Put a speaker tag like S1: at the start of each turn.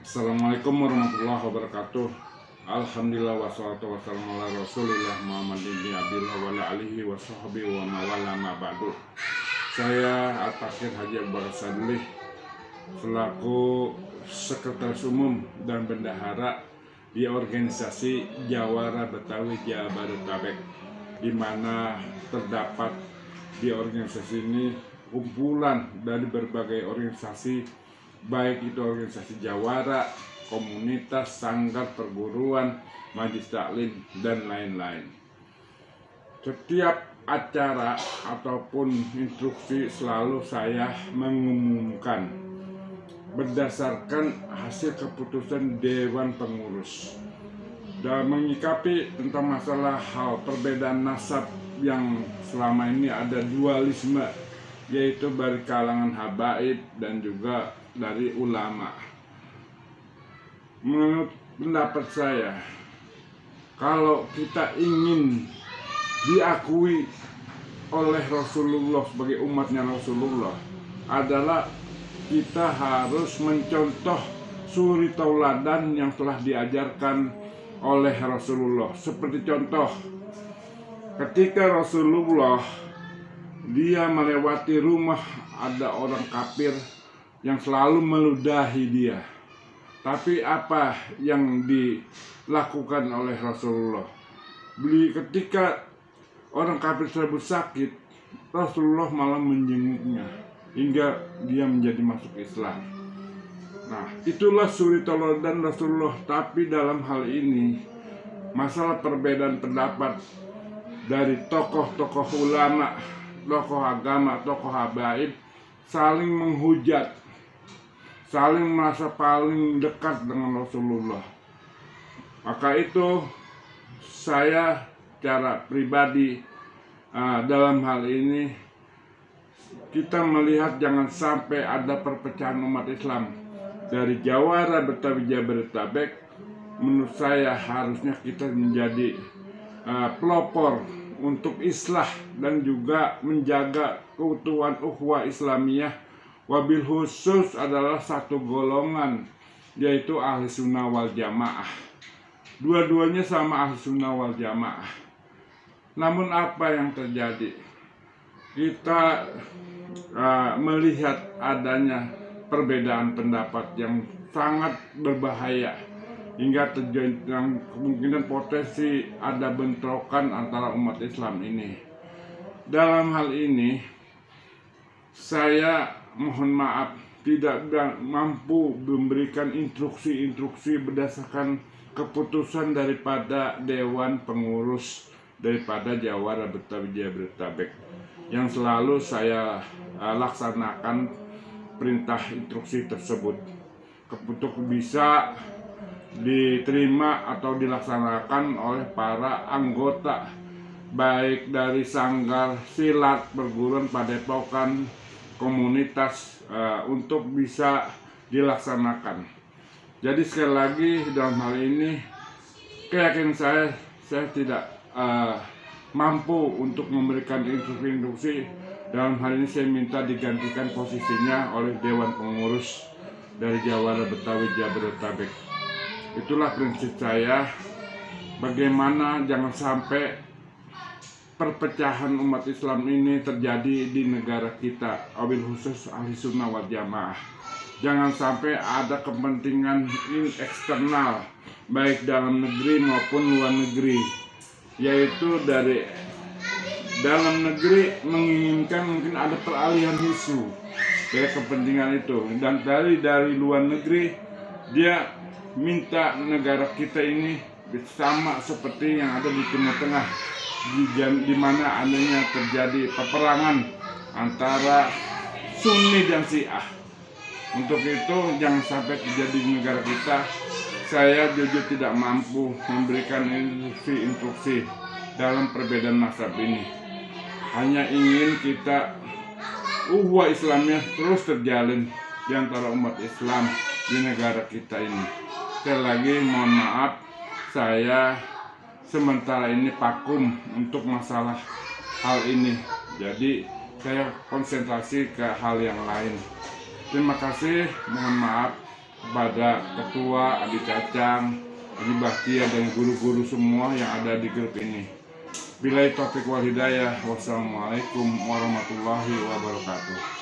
S1: Assalamualaikum warahmatullahi wabarakatuh. Alhamdulillah wassalatu wassalamu ala rasulillah Muhammad ibn Abdillah wa ala alihi wa sahbihi wa mawala ma ba'du. Saya At-Takhir Haji Abu Bakar Sadlih selaku Sekretaris Umum dan Bendahara di organisasi Jawara Betawi Jabodetabek, di mana terdapat di organisasi ini kumpulan dari berbagai organisasi, baik itu organisasi jawara, komunitas, sanggar, perguruan, majelis taklim, dan lain-lain. Setiap acara ataupun instruksi selalu saya mengumumkan berdasarkan hasil keputusan Dewan Pengurus, dan menyikapi tentang masalah hal perbedaan nasab yang selama ini ada dualisme, yaitu dari kalangan habaib dan juga dari ulama. Menurut pendapat saya, kalau kita ingin diakui oleh Rasulullah sebagai umatnya Rasulullah, adalah kita harus mencontoh suri tauladan yang telah diajarkan oleh Rasulullah. Seperti contoh, ketika Rasulullah dia melewati rumah, ada orang kafir yang selalu meludahi dia. Tapi apa yang dilakukan oleh Rasulullah? Ketika orang kafir tersebut sakit, Rasulullah malah menjenguknya hingga dia menjadi masuk Islam. Nah, itulah suri tauladan Rasulullah. Tapi dalam hal ini, masalah perbedaan pendapat dari tokoh-tokoh ulama, tokoh agama, tokoh habaib saling menghujat, saling merasa paling dekat dengan Rasulullah. Maka itu saya secara pribadi dalam hal ini kita melihat jangan sampai ada perpecahan umat Islam. Dari Jawara Betawi Jabodetabek, menurut saya harusnya kita menjadi pelopor untuk islah dan juga menjaga keutuhan ukhuwah Islamiyah. Wabil khusus adalah satu golongan, yaitu ahli sunnah wal jamaah. Dua-duanya sama ahli sunnah wal jamaah. Namun apa yang terjadi? Kita melihat adanya perbedaan pendapat yang sangat berbahaya, hingga terjadi kemungkinan potensi ada bentrokan antara umat Islam ini. Dalam hal ini, saya mohon maaf tidak mampu memberikan instruksi berdasarkan keputusan daripada Dewan Pengurus daripada Jawara Betawi Jabodetabek, yang selalu saya laksanakan perintah instruksi tersebut. Keputusan bisa diterima atau dilaksanakan oleh para anggota, baik dari sanggar, silat, perguruan, padepokan, komunitas, untuk bisa dilaksanakan. Jadi sekali lagi, dalam hal ini keyakinan saya tidak mampu untuk memberikan instruksi. Dalam hal ini saya minta digantikan posisinya oleh Dewan Pengurus dari Jawara Betawi Jabodetabek. Itulah prinsip saya, bagaimana jangan sampai perpecahan umat Islam ini terjadi di negara kita, wabil khusus ahli sunnah wal jamaah. Jangan sampai ada kepentingan eksternal, baik dalam negeri maupun luar negeri, yaitu dari dalam negeri menginginkan mungkin ada peralihan isu dari kepentingan itu, dan dari luar negeri dia minta negara kita ini sama seperti yang ada di Timur Tengah, di mana adanya terjadi peperangan antara Sunni dan Syiah. Untuk itu jangan sampai terjadi di negara kita. Saya jujur tidak mampu memberikan instruksi dalam perbedaan nasab ini. Hanya ingin kita ukhuwah Islamnya terus terjalin di antara umat Islam di negara kita ini. Sekali lagi mohon maaf, saya sementara ini vakum untuk masalah hal ini. Jadi saya konsentrasi ke hal yang lain. Terima kasih, mohon maaf. kepada ketua, Adi Cacang, Adi Bahtiar, dan guru-guru semua yang ada di grup ini. Billahi taufiq wal hidayah. Wassalamualaikum warahmatullahi wabarakatuh.